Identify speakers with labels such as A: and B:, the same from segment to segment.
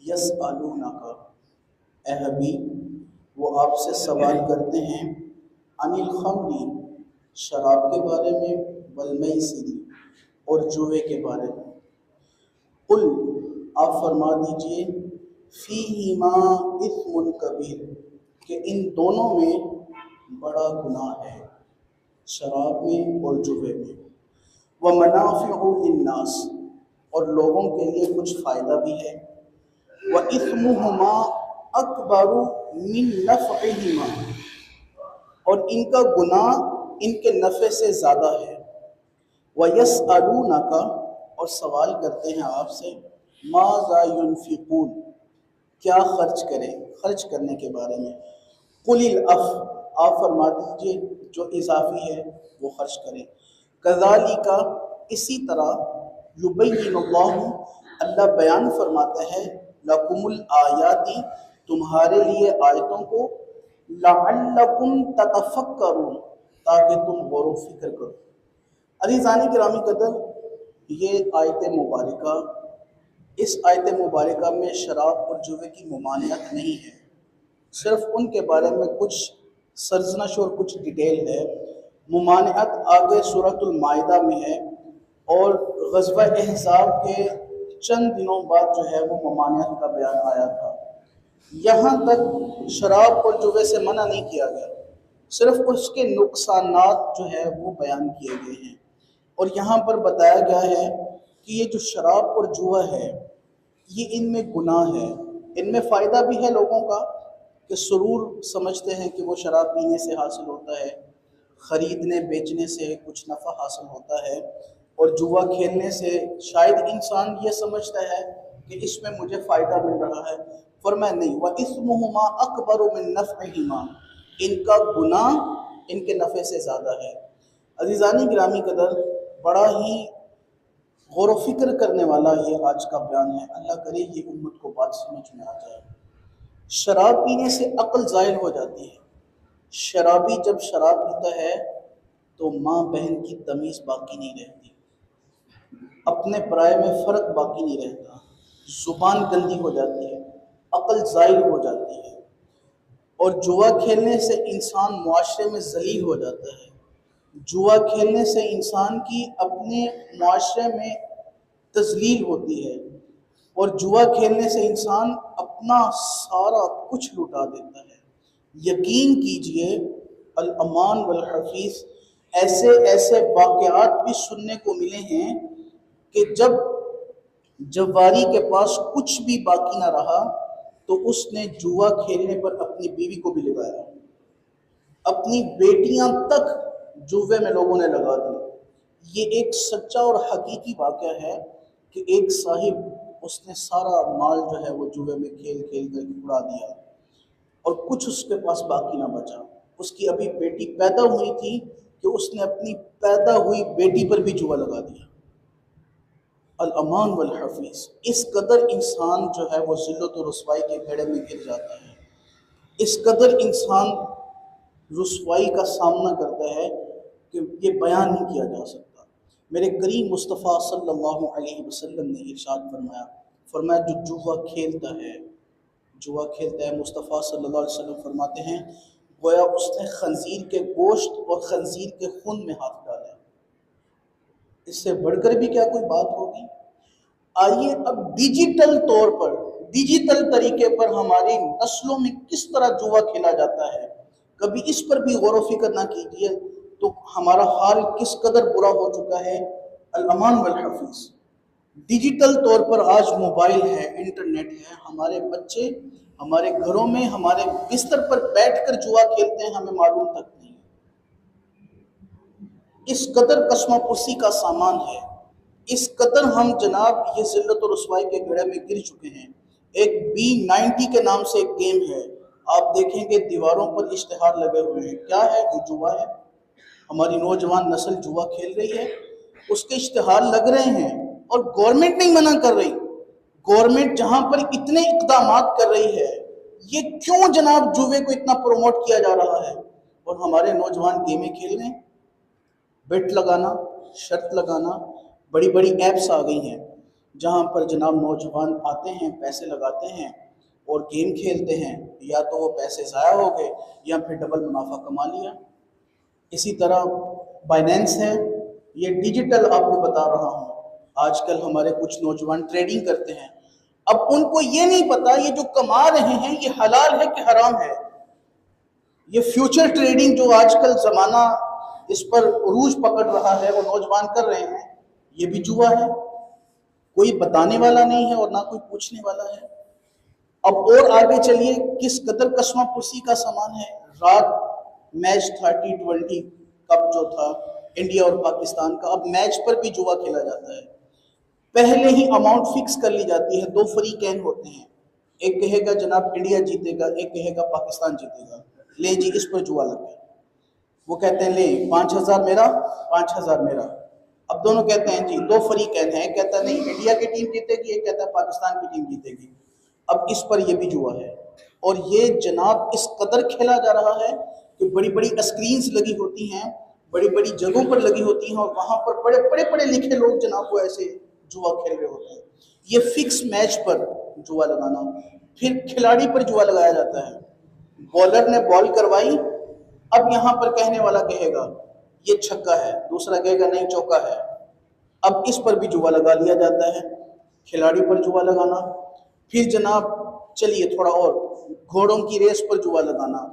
A: یسألونک، اے حبیب وہ آپ سے سوال کرتے ہیں، عن الخمر، شراب کے بارے میں، والمیسر، اور جوئے کے بارے میں۔ قل، آپ فرما دیجئے، فیہما اثم کبیر، کہ ان دونوں میں بڑا گناہ ہے، شراب میں اور جوئے میں۔ ومنافع للناس، اور لوگوں کے لیے کچھ فائدہ بھی ہے۔ وَإِثْمُهُمَا أَكْبَرُ مِن نَفْعِهِمَا، اور ان کا گناہ ان کے نفع سے زیادہ ہے۔ وَيَسْأَلُونَكَ، اور سوال کرتے ہیں آپ سے، مَاذَا يُنْفِقُونَ، کیا خرچ کریں، خرچ کرنے کے بارے میں۔ قُلِ الْعَفْوَ، آپ فرما دیجئے جو اضافی ہے وہ خرچ کریں۔ كَذَلِكَ، اسی طرح، يُبَيِّنُ اللَّهُ، اللہ بیان فرماتا ہے، لَكُمُ الْآيَاتِ، تمہارے لیے آیتوں کو، لَعَلَّكُمْ تَتَفَكَّرُونَ، تاکہ تم غور و فکر کرو۔ عزیزان گرامی قدر، یہ آیت مبارکہ، اس آیت مبارکہ میں شراب اور جوے کی ممانعت نہیں ہے، صرف ان کے بارے میں کچھ سرزنش اور کچھ ڈیٹیل ہے۔ ممانعت آگے سورۃ المائدہ میں ہے، اور غزوہ احزاب کے چند دنوں بعد جو ہے وہ ممانعت کا بیان آیا تھا۔ یہاں تک شراب اور جوے سے منع نہیں کیا گیا، صرف اس کے نقصانات جو ہے وہ بیان کیے گئے ہیں۔ اور یہاں پر بتایا گیا ہے کہ یہ جو شراب اور جوا ہے، یہ ان میں گناہ ہے۔ ان میں فائدہ بھی ہے لوگوں کا، کہ سرور سمجھتے ہیں کہ وہ شراب پینے سے حاصل ہوتا ہے، خریدنے بیچنے سے کچھ نفع حاصل ہوتا ہے، اور جوا کھیلنے سے شاید انسان یہ سمجھتا ہے کہ اس میں مجھے فائدہ مل رہا ہے۔ فرمایا نہیں، وَإِثْمُهُمَا أَكْبَرُ مِن نَفْعِهِمَا، ان کا گناہ ان کے نفع سے زیادہ ہے۔ عزیزانی گرامی قدر، بڑا ہی غور و فکر کرنے والا یہ آج کا بیان ہے۔ اللہ کرے یہ امت کو بات سمجھ میں آ جائے۔ شراب پینے سے عقل زائل ہو جاتی ہے۔ شرابی جب شراب پیتا ہے تو ماں بہن کی تمیز باقی نہیں رہتی، اپنے پرائے میں فرق باقی نہیں رہتا، زبان گندی ہو جاتی ہے، عقل زائل ہو جاتی ہے۔ اور جوا کھیلنے سے انسان معاشرے میں ذلیل ہو جاتا ہے۔ جوا کھیلنے سے انسان کی اپنے معاشرے میں تذلیل ہوتی ہے، اور جوا کھیلنے سے انسان اپنا سارا کچھ لٹا دیتا ہے۔ یقین کیجئے، الامان والحفیظ، ایسے ایسے واقعات بھی سننے کو ملے ہیں کہ جب جواری کے پاس کچھ بھی باقی نہ رہا تو اس نے جوا کھیلنے پر اپنی بیوی کو بھی لگایا، اپنی بیٹیاں تک جوے میں لوگوں نے لگا دی۔ یہ ایک سچا اور حقیقی واقعہ ہے کہ ایک صاحب، اس نے سارا مال جو ہے وہ جوے میں کھیل کھیل کر اڑا دیا، اور کچھ اس کے پاس باقی نہ بچا۔ اس کی ابھی بیٹی پیدا ہوئی تھی کہ اس نے اپنی پیدا ہوئی بیٹی پر بھی جوا لگا دیا۔ الامان والحفیظ، اس قدر انسان جو ہے وہ ذلت و رسوائی کے گھیڑے میں گر جاتا ہے، اس قدر انسان رسوائی کا سامنا کرتا ہے کہ یہ بیان نہیں کیا جا سکتا۔ میرے کریم مصطفیٰ صلی اللہ علیہ وسلم نے ارشاد فرمایا جو جوا کھیلتا ہے، مصطفیٰ صلی اللہ علیہ وسلم فرماتے ہیں گویا اس نے خنزیر کے گوشت اور خنزیر کے خون میں ہاتھ ڈالا۔ اس سے بڑھ کر بھی کیا کوئی بات ہوگی؟ آئیے اب ڈیجیٹل طور پر، ڈیجیٹل طریقے پر ہماری نسلوں میں کس طرح جوا کھیلا جاتا ہے، کبھی اس پر بھی غور و فکر نہ کیجیے تو ہمارا حال کس قدر برا ہو چکا ہے۔ الامان والحفیظ، ڈیجیٹل طور پر آج موبائل ہے، انٹرنیٹ ہے، ہمارے بچے ہمارے گھروں میں ہمارے بستر پر بیٹھ کر جوا کھیلتے ہیں، ہمیں معلوم تک نہیں۔ اس قدر قسمہ پرسی کا سامان ہے، اس قدر ہم جناب یہ ذلت و رسوائی کے گھیڑے میں گر چکے ہیں۔ ایک B90 کے نام سے ایک گیم ہے، آپ دیکھیں کہ دیواروں پر اشتہار لگے ہوئے ہیں، کیا ہے؟ یہ جوا ہے۔ ہماری نوجوان نسل جوا کھیل رہی ہے، اس کے اشتہار لگ رہے ہیں، اور گورنمنٹ نہیں منع کر رہی۔ گورنمنٹ جہاں پر اتنے اقدامات کر رہی ہے، یہ کیوں جناب جوے کو اتنا پروموٹ کیا جا رہا ہے، اور ہمارے نوجوان گیمیں کھیل رہے ہیں؟ بیٹ لگانا، شرط لگانا، بڑی بڑی ایپس آ گئی ہیں جہاں پر جناب نوجوان آتے ہیں، پیسے لگاتے ہیں اور گیم کھیلتے ہیں، یا تو وہ پیسے ضائع ہو گئے یا پھر ڈبل منافع کما لیا۔ اسی طرح بائنینس ہے، یہ ڈیجیٹل آپ کو بتا رہا ہوں۔ آج کل ہمارے کچھ نوجوان ٹریڈنگ کرتے ہیں، اب ان کو یہ نہیں پتا یہ جو کما رہے ہیں یہ حلال ہے کہ حرام ہے۔ یہ فیوچر ٹریڈنگ جو آج کل زمانہ اس پر عروج پکڑ رہا ہے، وہ نوجوان کر رہے ہیں، یہ بھی جوا ہے۔ کوئی بتانے والا نہیں ہے اور نہ کوئی پوچھنے والا ہے۔ اب اور آگے چلیے، کس قدر قسمہ پرسی کا سامان ہے۔ رات میچ تھا T20 کپ جو تھا انڈیا اور پاکستان کا، اب میچ پر بھی جوا کھیلا جاتا ہے۔ پہلے ہی اماؤنٹ فکس کر لی جاتی ہے، دو فریقین ہوتے ہیں، ایک کہے گا جناب انڈیا جیتے گا، ایک کہے گا پاکستان جیتے گا، لے جی اس پر جوا لگ گیا۔ وہ کہتے ہیں لے 5,000 میرا 5,000 میرا، اب دونوں کہتے ہیں جی، دو فریقین ہیں، ایک کہتا ہے نہیں انڈیا کی ٹیم جیتے گی، ایک کہتا ہے پاکستان کی ٹیم جیتے گی۔ اب اس پر یہ بھی جوا ہے، اور یہ جناب اس قدر کھیلا جا رہا ہے کہ بڑی بڑی اسکرینز لگی ہوتی ہیں، بڑی بڑی جگہوں پر لگی ہوتی ہیں، اور وہاں پر بڑے پڑھے لکھے لوگ جناب وہ ایسے جوا کھیل رہے ہوتے ہیں۔ یہ فکس میچ پر جوا لگانا، پھر کھلاڑی پر جوا لگایا جاتا ہے۔ بالر نے بال کروائی، اب یہاں پر کہنے والا کہے گا یہ چھکا ہے، دوسرا کہے گا نہیں چوکا ہے، اب اس پر بھی جوا لگا لیا جاتا ہے، کھلاڑی پر جوا لگانا۔ پھر جناب چلیے تھوڑا اور، گھوڑوں کی ریس پر جوا لگانا،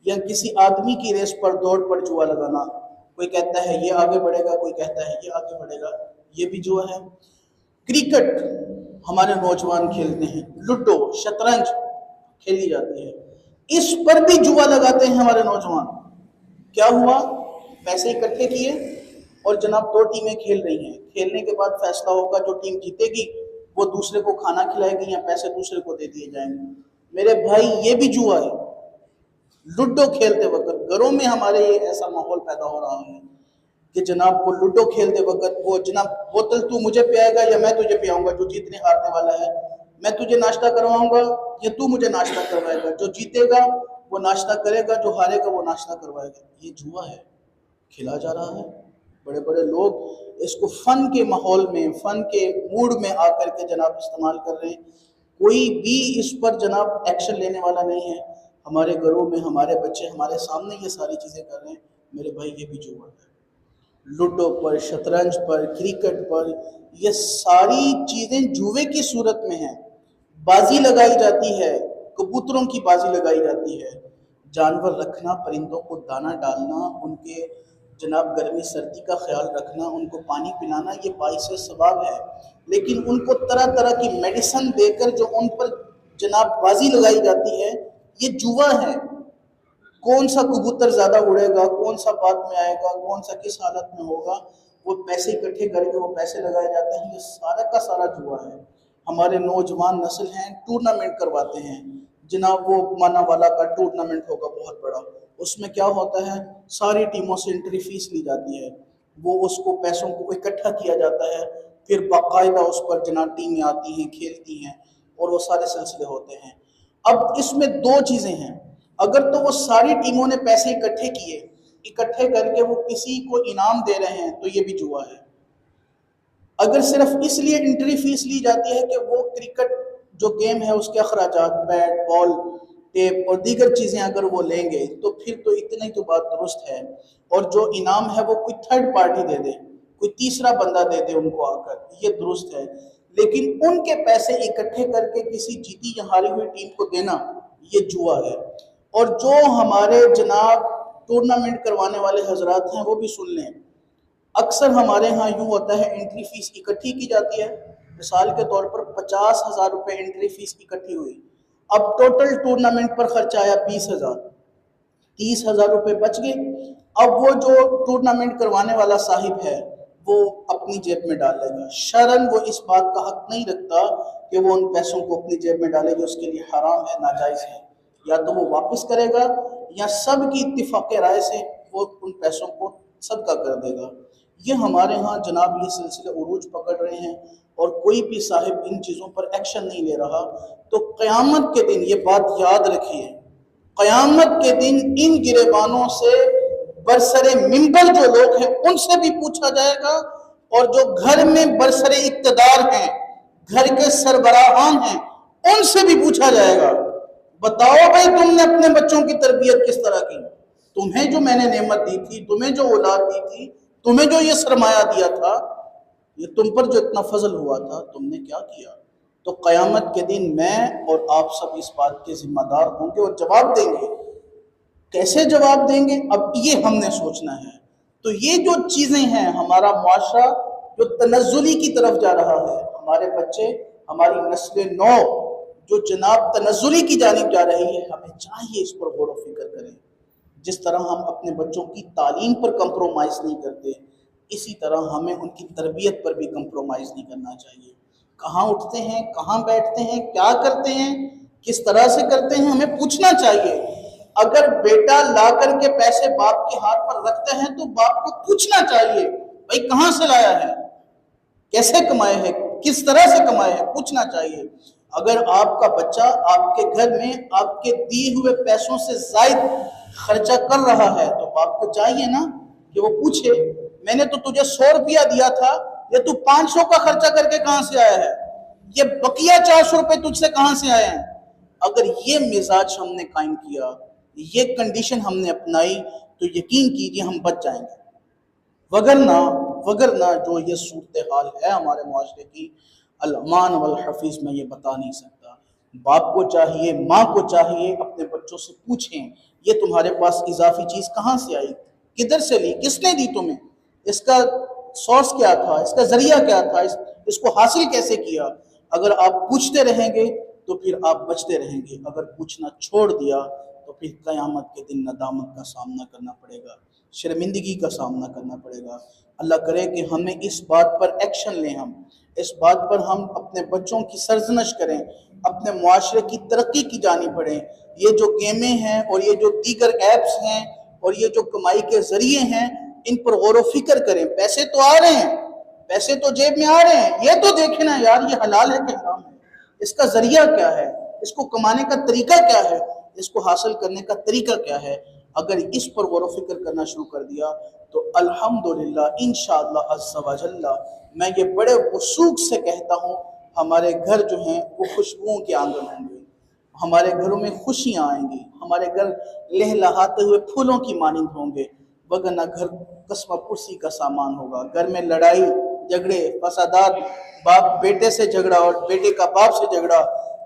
A: یا کسی آدمی کی ریس پر دوڑ پر جوا لگانا، کوئی کہتا ہے یہ آگے بڑھے گا، کوئی کہتا ہے یہ آگے بڑھے گا، یہ بھی جوا ہے۔ کرکٹ ہمارے نوجوان کھیلتے ہیں، لوڈو شطرنج کھیلی جاتی ہے، اس پر بھی جوا لگاتے ہیں ہمارے نوجوان۔ کیا ہوا؟ پیسے اکٹھے کیے اور جناب دو ٹیمیں کھیل رہی ہیں، کھیلنے کے بعد فیصلہ ہوگا جو ٹیم جیتے گی وہ دوسرے کو کھانا کھلائے گی یا پیسے دوسرے کو دے دیے جائیں گے۔ میرے بھائی یہ بھی جوا ہے۔ لوڈو کھیلتے وقت گھروں میں ہمارے یہ ایسا ماحول پیدا ہو رہا ہے کہ جناب وہ لوڈو کھیلتے وقت وہ جناب بوتل تو مجھے پئائے گا یا میں تجھے پئاؤں گا، جو جیتنے ہارنے والا ہے، میں تجھے ناشتہ کرواؤں گا یا تو مجھے ناشتہ کروائے گا، جو جیتے گا وہ ناشتہ کرے گا، جو ہارے گا وہ ناشتہ کوائے گا۔ یہ جوا ہے، کھیلا جا رہا ہے۔ بڑے بڑے لوگ اس کو فن کے ماحول میں، فن کے موڈ میں آ کر کے جناب استعمال کر رہے ہیں، کوئی بھی اس پر جناب ایکشن لینے والا نہیں ہے۔ ہمارے گھروں میں ہمارے بچے ہمارے سامنے یہ ساری چیزیں کر رہے ہیں، میرے بھائی یہ بھی جوا ہے۔ لوڈو پر، شطرنج پر، کرکٹ پر، یہ ساری چیزیں جوے کی صورت میں ہیں۔ بازی لگائی جاتی ہے، کبوتروں کی بازی لگائی جاتی ہے، جانور رکھنا، پرندوں کو دانہ ڈالنا، ان کے جناب گرمی سردی کا خیال رکھنا، ان کو پانی پلانا، یہ باعث ثواب ہے۔ لیکن ان کو طرح طرح کی میڈیسن دے کر جو ان پر جناب بازی لگائی جاتی ہے، یہ جوا ہے۔ کون سا کبوتر زیادہ اڑے گا، کون سا بعد میں آئے گا، کون سا کس حالت میں ہوگا، وہ پیسے اکٹھے کر کے وہ پیسے لگائے جاتے ہیں، یہ سارا کا سارا جوا ہے۔ ہمارے نوجوان نسل ہیں، ٹورنامنٹ کرواتے ہیں، جناب وہ مانا والا کا ٹورنامنٹ ہوگا بہت بڑا، اس میں کیا ہوتا ہے، ساری ٹیموں سے انٹری فیس لی جاتی ہے، وہ اس کو پیسوں کو اکٹھا کیا جاتا ہے، پھر باقاعدہ اس پر جناب ٹیمیں آتی ہیں، کھیلتی ہیں، اور وہ سارے سلسلے ہوتے ہیں۔ اب اس میں دو چیزیں ہیں، اگر تو وہ ساری ٹیموں نے پیسے اکٹھے کیے، اکٹھے کر کے وہ کسی کو انعام دے رہے ہیں تو یہ بھی جوا ہے۔ اگر صرف اس لیے انٹری فیس لی جاتی ہے کہ وہ کرکٹ جو گیم ہے اس کے اخراجات، بیٹ بال ٹیپ اور دیگر چیزیں اگر وہ لیں گے تو پھر تو اتنی تو بات درست ہے، اور جو انعام ہے وہ کوئی تھرڈ پارٹی دے دے، کوئی تیسرا بندہ دے دے ان کو آ کر، یہ درست ہے۔ لیکن ان کے پیسے اکٹھے کر کے کسی جیتی یا ہاری ہوئی ٹیم کو دینا، یہ جوا ہے۔ اور جو ہمارے جناب ٹورنامنٹ کروانے والے حضرات ہیں وہ بھی سن لیں، اکثر ہمارے ہاں یوں ہوتا ہے انٹری فیس اکٹھی کی جاتی ہے، مثال کے طور پر 50,000 روپے انٹری فیس اکٹھی ہوئی، اب ٹوٹل ٹورنامنٹ پر خرچ آیا 20,000، 30,000 روپے بچ گئے۔ اب وہ جو ٹورنامنٹ کروانے والا صاحب ہے وہ اپنی جیب میں ڈال لے گا، شرعاً وہ اس بات کا حق نہیں رکھتا کہ وہ ان پیسوں کو اپنی جیب میں ڈالے گا، اس کے لیے حرام ہے، ناجائز ہے، یا تو وہ واپس کرے گا یا سب کی اتفاق رائے سے وہ ان پیسوں کو صدقہ کر دے گا۔ یہ ہمارے ہاں جناب یہ سلسلے عروج پکڑ رہے ہیں، اور کوئی بھی صاحب ان چیزوں پر ایکشن نہیں لے رہا، تو قیامت کے دن یہ بات یاد رکھیے، قیامت کے دن ان گریبانوں سے برسر منبر جو لوگ ہیں ان سے بھی پوچھا جائے گا، اور جو گھر میں برسر اقتدار ہیں گھر کے سربراہان ہیں ان سے بھی پوچھا جائے گا، بتاؤ بھائی تم نے اپنے بچوں کی تربیت کس طرح کی، تمہیں جو میں نے نعمت دی تھی، تمہیں جو اولاد دی تھی، تمہیں جو یہ سرمایہ دیا تھا، یہ تم پر جو اتنا فضل ہوا تھا، تم نے کیا کیا؟ تو قیامت کے دن میں اور آپ سب اس بات کے ذمہ دار ہوں گے اور جواب دیں گے۔ کیسے جواب دیں گے اب یہ ہم نے سوچنا ہے۔ تو یہ جو چیزیں ہیں، ہمارا معاشرہ جو تنزلی کی طرف جا رہا ہے، ہمارے بچے، ہماری نسل نو جو جناب تنزلی کی جانب جا رہی ہے، ہمیں چاہیے اس پر غور و فکر کریں۔ جس طرح ہم اپنے بچوں کی تعلیم پر کمپرومائز نہیں کرتے، اسی طرح ہمیں ان کی تربیت پر بھی کمپرومائز نہیں کرنا چاہیے۔ کہاں اٹھتے ہیں، کہاں بیٹھتے ہیں، کیا کرتے ہیں، کس طرح سے کرتے ہیں، ہمیں پوچھنا چاہیے۔ اگر بیٹا لا کر کے پیسے باپ کے ہاتھ پر رکھتے ہیں تو باپ کو پوچھنا چاہیے بھائی کہاں سے لایا ہے، کیسے کمائے ہیں، کس طرح سے کمائے ہیں، پوچھنا چاہیے۔ اگر آپ کا بچہ آپ کے گھر میں آپ کے دیے ہوئے پیسوں سے زائد خرچہ کر رہا ہے تو باپ کو چاہیے نا کہ وہ پوچھے، میں نے تو تجھے 100 روپیہ دیا تھا، یہ تو 500 کا خرچہ کر کے کہاں سے آیا ہے، یہ بقیہ 400 روپے تجھ سے کہاں سے آئے ہیں۔ اگر یہ مزاج ہم نے قائم کیا، یہ کنڈیشن ہم نے اپنائی، تو یقین کیجئے ہم بچ جائیں گے۔ وگرنہ جو یہ صورتحال ہے ہمارے معاشرے کی، الامان والحفیظ میں یہ بتا نہیں سکتا۔ باپ کو چاہیے، ماں کو چاہیے اپنے بچوں سے پوچھیں یہ تمہارے پاس اضافی چیز کہاں سے آئی، کدھر سے لی، کس نے دی تمہیں، اس کا سورس کیا تھا، اس کا ذریعہ کیا تھا، اس کو حاصل کیسے کیا۔ اگر آپ پوچھتے رہیں گے تو پھر آپ بچتے رہیں گے، اگر پوچھنا چھوڑ دیا تو پھر قیامت کے دن ندامت کا سامنا کرنا پڑے گا، شرمندگی کا سامنا کرنا پڑے گا۔ اللہ کرے کہ ہمیں اس بات پر ایکشن لیں، ہم اس بات پر ہم اپنے بچوں کی سرزنش کریں، اپنے معاشرے کی ترقی کی جانب بڑھیں۔ یہ جو گیمیں ہیں اور یہ جو دیگر ایپس ہیں اور یہ جو کمائی کے ذریعے ہیں، ان پر غور و فکر کریں۔ پیسے تو آ رہے ہیں، پیسے تو جیب میں آ رہے ہیں، یہ تو دیکھیں نا یار یہ حلال ہے کہ حرام ہے، اس کا ذریعہ کیا ہے، اس کو کمانے کا طریقہ کیا ہے، اس کو حاصل کرنے کا طریقہ کیا ہے۔ اگر اس پر غور و فکر کرنا شروع کر دیا تو الحمدللہ انشاءاللہ عز و جل میں یہ بڑے وثوق سے کہتا ہوں ہمارے گھر جو ہیں وہ خوشبوؤں کے آنگن ہوں گے، ہمارے گھروں میں خوشیاں آئیں گی، ہمارے گھر لہلہاتے ہوئے پھولوں کی مانند ہوں گے۔ وگرنہ گھر قسمہ پرسی کا سامان ہوگا، گھر میں لڑائی جھگڑے فسادات، باپ بیٹے سے جھگڑا اور بیٹے کا باپ سے جھگڑا،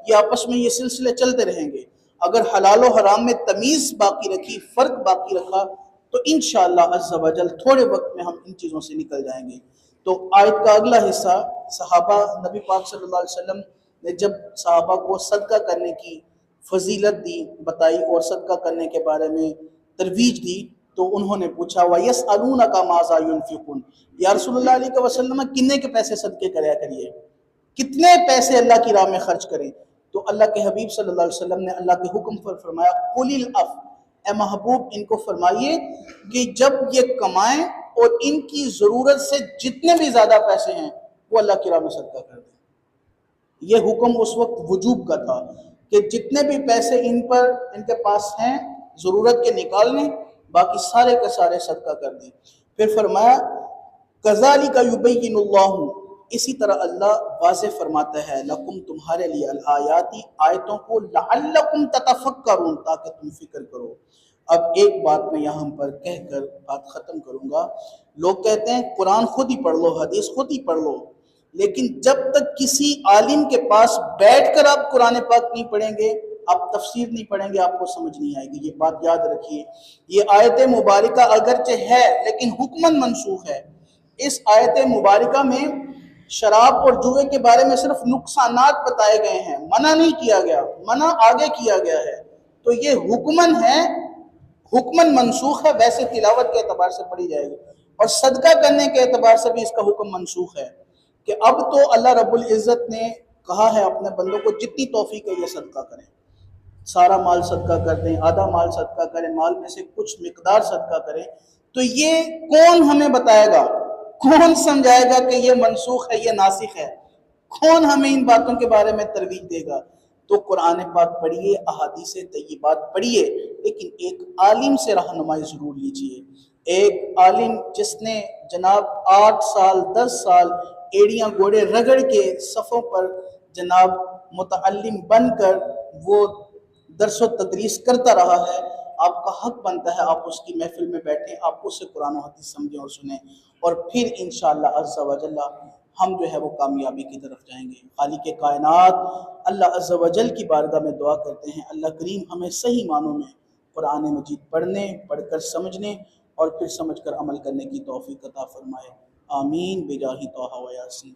A: یہ آپس میں یہ سلسلے چلتے رہیں گے۔ اگر حلال و حرام میں تمیز باقی رکھی، فرق باقی رکھا تو انشاءاللہ عز و جل تھوڑے وقت میں ہم ان چیزوں سے نکل جائیں گے۔ تو آیت کا اگلا حصہ، صحابہ نبی پاک صلی اللہ علیہ وسلم نے جب صحابہ کو صدقہ کرنے کی فضیلت دی بتائی اور صدقہ کرنے کے بارے میں ترویج دی تو انہوں نے پوچھا وَيَسْأَلُونَكَ مَاذَا يُنْفِقُونَ، یا رسول اللہ علیہ وسلم کتنے کے پیسے صدقے کریا کریے، کتنے پیسے اللہ کی راہ میں خرچ کریں۔ تو اللہ کے حبیب صلی اللہ علیہ وسلم نے اللہ کے حکم پر فرمایا قُلِ الْعَفْوَ، اے محبوب ان کو فرمائیے کہ جب یہ کمائیں اور ان کی ضرورت سے جتنے بھی زیادہ پیسے ہیں وہ اللہ کی راہ میں صدقہ کر دیں۔ یہ حکم اس وقت وجوب کا تھا کہ جتنے بھی پیسے ان کے پاس ہیں ضرورت کے نکال لیں، باقی سارے کے سارے صدقہ کر دیں۔ پھر فرمایا کذالک یبین اللہ، اسی طرح اللہ واضح فرماتا ہے لکم تمہارے لیے الآیاتی آیتوں کو لعلکم تتفکرون تاکہ تم فکر کرو۔ اب ایک بات میں یہاں پر کہہ کر بات ختم کروں گا۔ لوگ کہتے ہیں قرآن خود ہی پڑھ لو، حدیث خود ہی پڑھ لو، لیکن جب تک کسی عالم کے پاس بیٹھ کر آپ قرآن پاک نہیں پڑھیں گے، آپ تفسیر نہیں پڑھیں گے، آپ کو سمجھ نہیں آئے گی۔ یہ بات یاد رکھیے، یہ آیت مبارکہ اگرچہ ہے لیکن حکماً منسوخ ہے۔ اس آیت مبارکہ میں شراب اور جوئے کے بارے میں صرف نقصانات بتائے گئے ہیں، منع نہیں کیا گیا، منع آگے کیا گیا ہے۔ تو یہ حکماً ہے، حکماً منسوخ ہے، ویسے تلاوت کے اعتبار سے پڑھی جائے گی، اور صدقہ کرنے کے اعتبار سے بھی اس کا حکم منسوخ ہے کہ اب تو اللہ رب العزت نے کہا ہے اپنے بندوں کو جتنی توفیق ہے یہ صدقہ کریں، سارا مال صدقہ کر دیں، آدھا مال صدقہ کریں، مال میں سے کچھ مقدار صدقہ کریں۔ تو یہ کون ہمیں بتائے گا، کون سمجھائے گا کہ یہ منسوخ ہے، یہ ناسخ ہے، کون ہمیں ان باتوں کے بارے میں ترویج دے گا؟ تو قرآن پاک پڑھیے، احادیث طیبات پڑھیے، لیکن ایک عالم سے رہنمائی ضرور لیجیے۔ ایک عالم جس نے جناب 8 سال 10 سال ایڑیاں گوڑے رگڑ کے صفوں پر جناب متعلم بن کر وہ درس و تدریس کرتا رہا ہے، آپ کا حق بنتا ہے آپ اس کی محفل میں بیٹھیں، آپ اس سے قرآن و حدیث سمجھیں اور سنیں، اور پھر انشاءاللہ عز و جل ہم جو ہے وہ کامیابی کی طرف جائیں گے۔ خالق کائنات اللہ عز و جل کی بارگاہ میں دعا کرتے ہیں اللہ کریم ہمیں صحیح معنوں میں قرآن مجید پڑھنے، پڑھ کر سمجھنے اور پھر سمجھ کر عمل کرنے کی توفیق عطا فرمائے، آمین بجاہ طہ و یاسین۔